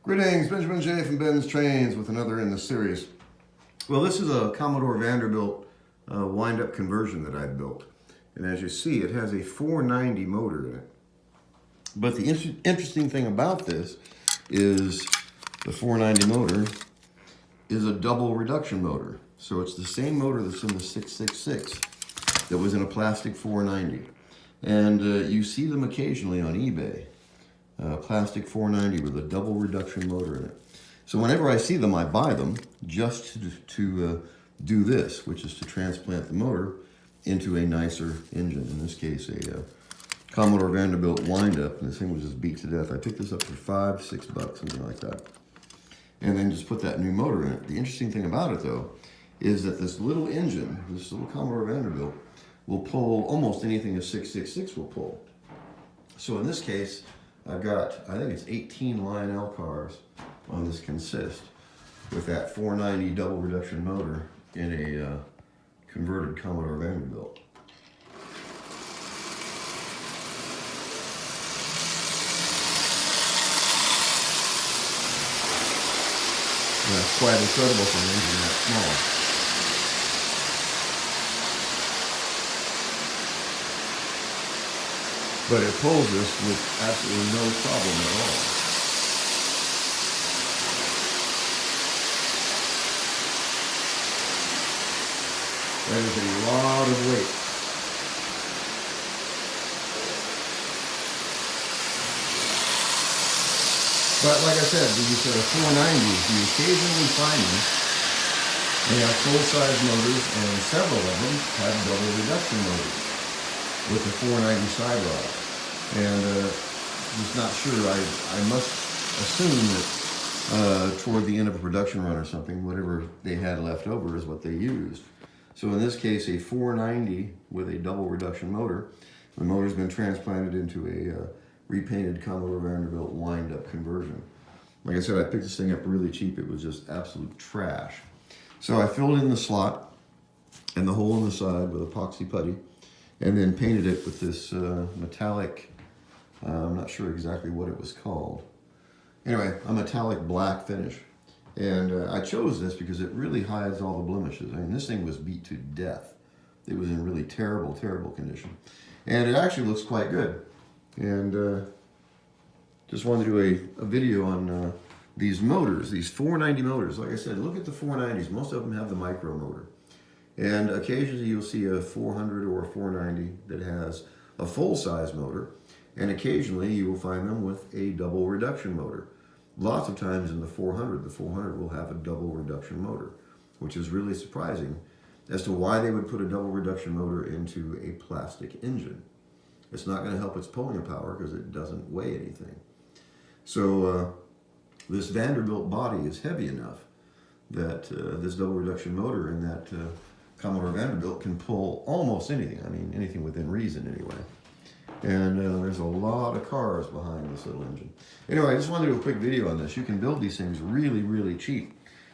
Greetings, Benjamin J. from BENZTRAINZ with another in the series. Well, this is a Commodore Vanderbilt wind-up conversion that I built. And as you see, it has a 490 motor in it. But the interesting thing about this is the 490 motor is a double reduction motor. So it's the same motor that's in the 666 that was in a plastic 490. And you see them occasionally on eBay. Plastic 490 with a double reduction motor in it. So whenever I see them, I buy them just to do this, which is to transplant the motor into a nicer engine. In this case, a Commodore Vanderbilt wind-up, and this thing was just beat to death. I picked this up for $5, $6, something like that. And then just put that new motor in it. The interesting thing about it, though, is that this little engine, this little Commodore Vanderbilt, will pull almost anything a 666 will pull. So in this case, I've got, I think it's 18 Lionel cars on this consist with that 490 double reduction motor in a converted Commodore Vanderbilt. And that's quite incredible for an engine that small. But it pulls this with absolutely no problem at all. That is a lot of weight. But like I said, these 490s, you occasionally find them. They have full-size motors, and several of them have double reduction motors with the 490 side rod. And just not sure. I must assume that toward the end of a production run or something, whatever they had left over is what they used. So in this case, a 490 with a double reduction motor. The motor's been transplanted into a repainted Commodore Vanderbilt wind-up conversion. Like I said, I picked this thing up really cheap. It was just absolute trash. So I filled in the slot and the hole in the side with epoxy putty, and then painted it with this metallic, I'm not sure exactly what it was called. Anyway, a metallic black finish. And I chose this because it really hides all the blemishes. I mean, this thing was beat to death. It was in really terrible, terrible condition. And it actually looks quite good. And just wanted to do a video on these motors, these 490 motors. Like I said, look at the 490s. Most of them have the micro motor. And occasionally you'll see a 400 or a 490 that has a full-size motor, and occasionally you will find them with a double reduction motor. Lots of times in the 400 will have a double reduction motor, which is really surprising as to why they would put a double reduction motor into a plastic engine. It's not going to help its pulling power because it doesn't weigh anything. So this Vanderbilt body is heavy enough that this double reduction motor in that Commodore Vanderbilt can pull almost anything. I mean, anything within reason anyway. And there's a lot of cars behind this little engine. Anyway, I just wanted to do a quick video on this. You can build these things really, really cheap.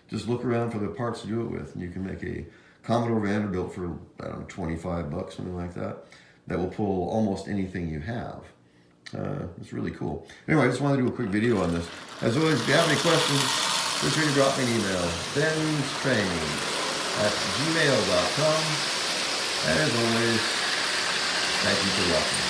Just look around for the parts to do it with, and you can make a Commodore Vanderbilt for, I don't know, 25 bucks, something like that. That will pull almost anything you have. It's really cool. Anyway, I just wanted to do a quick video on this. As always, if you have any questions, feel free to drop me an email. BENZTRAINZ@gmail.com. And as always, thank you for watching.